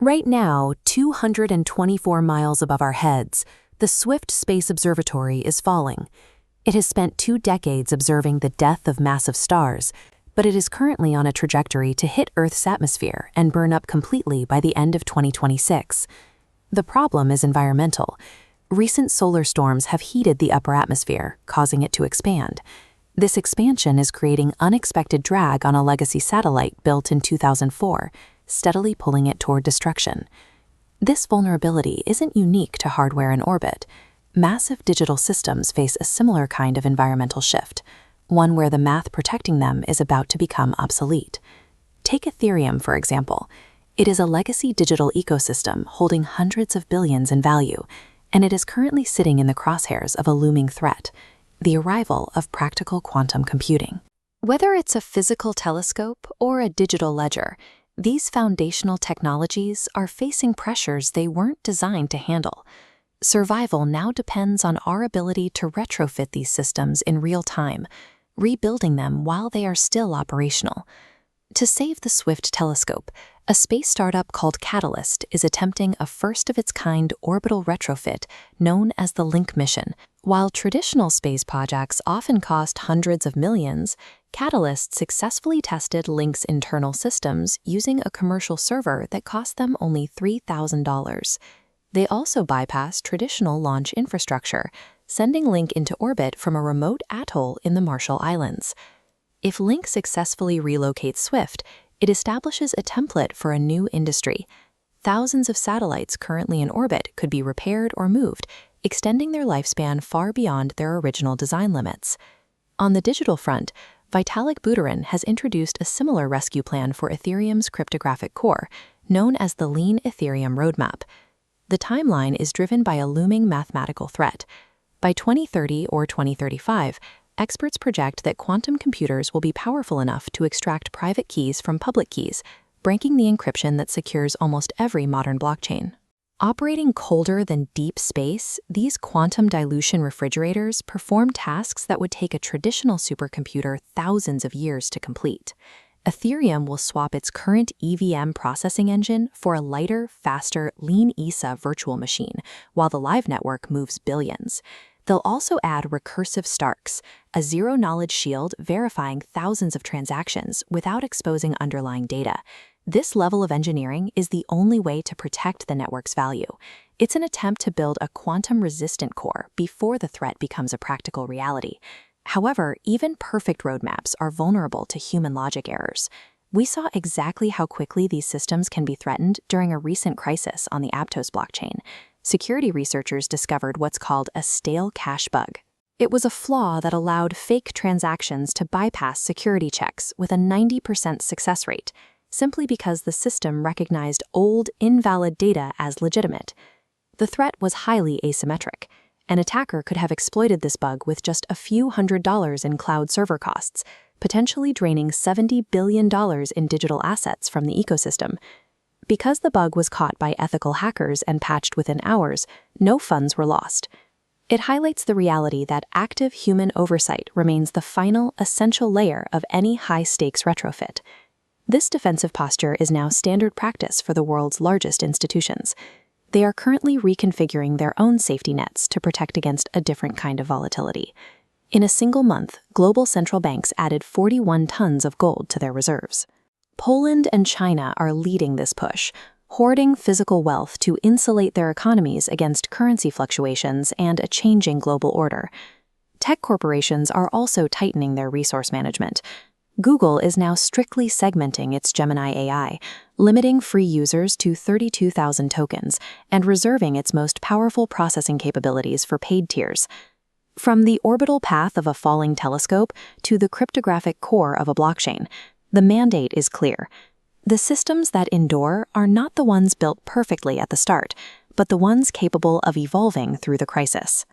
Right now, 224 miles above our heads, the Swift Space Observatory is falling. It has spent 2 decades observing the death of massive stars, but it is currently on a trajectory to hit Earth's atmosphere and burn up completely by the end of 2026. The problem is environmental. Recent solar storms have heated the upper atmosphere, causing it to expand. This expansion is creating unexpected drag on a legacy satellite built in 2004, steadily pulling it toward destruction. This vulnerability isn't unique to hardware in orbit. Massive digital systems face a similar kind of environmental shift, one where the math protecting them is about to become obsolete. Take Ethereum, for example. It is a legacy digital ecosystem holding hundreds of billions in value, and it is currently sitting in the crosshairs of a looming threat, the arrival of practical quantum computing. Whether it's a physical telescope or a digital ledger, these foundational technologies are facing pressures they weren't designed to handle. Survival now depends on our ability to retrofit these systems in real time, rebuilding them while they are still operational. To save the Swift telescope, a space startup called Catalyst is attempting a first-of-its-kind orbital retrofit known as the Link mission. While traditional space projects often cost hundreds of millions, Catalyst successfully tested Link's internal systems using a commercial server that cost them only $3,000. They also bypassed traditional launch infrastructure, sending Link into orbit from a remote atoll in the Marshall Islands. If Link successfully relocates Swift, it establishes a template for a new industry. Thousands of satellites currently in orbit could be repaired or moved, extending their lifespan far beyond their original design limits. On the digital front, Vitalik Buterin has introduced a similar rescue plan for Ethereum's cryptographic core, known as the Lean Ethereum Roadmap. The timeline is driven by a looming mathematical threat. By 2030 or 2035, experts project that quantum computers will be powerful enough to extract private keys from public keys, breaking the encryption that secures almost every modern blockchain. Operating colder than deep space, these quantum dilution refrigerators perform tasks that would take a traditional supercomputer thousands of years to complete. Ethereum will swap its current EVM processing engine for a lighter, faster, Lean ESA virtual machine, while the live network moves billions. They'll also add recursive Starks, a zero-knowledge shield verifying thousands of transactions without exposing underlying data. This level of engineering is the only way to protect the network's value. It's an attempt to build a quantum-resistant core before the threat becomes a practical reality. However, even perfect roadmaps are vulnerable to human logic errors. We saw exactly how quickly these systems can be threatened during a recent crisis on the Aptos blockchain. Security researchers discovered what's called a stale cache bug. It was a flaw that allowed fake transactions to bypass security checks with a 90% success rate, simply because the system recognized old, invalid data as legitimate. The threat was highly asymmetric. An attacker could have exploited this bug with just a few $100s in cloud server costs, potentially draining $70 billion in digital assets from the ecosystem. Because the bug was caught by ethical hackers and patched within hours, no funds were lost. It highlights the reality that active human oversight remains the final, essential layer of any high-stakes retrofit. This defensive posture is now standard practice for the world's largest institutions. They are currently reconfiguring their own safety nets to protect against a different kind of volatility. In a single month, global central banks added 41 tons of gold to their reserves. Poland and China are leading this push, hoarding physical wealth to insulate their economies against currency fluctuations and a changing global order. Tech corporations are also tightening their resource management. Google is now strictly segmenting its Gemini AI, limiting free users to 32,000 tokens and reserving its most powerful processing capabilities for paid tiers. From the orbital path of a falling telescope to the cryptographic core of a blockchain, the mandate is clear. The systems that endure are not the ones built perfectly at the start, but the ones capable of evolving through the crisis.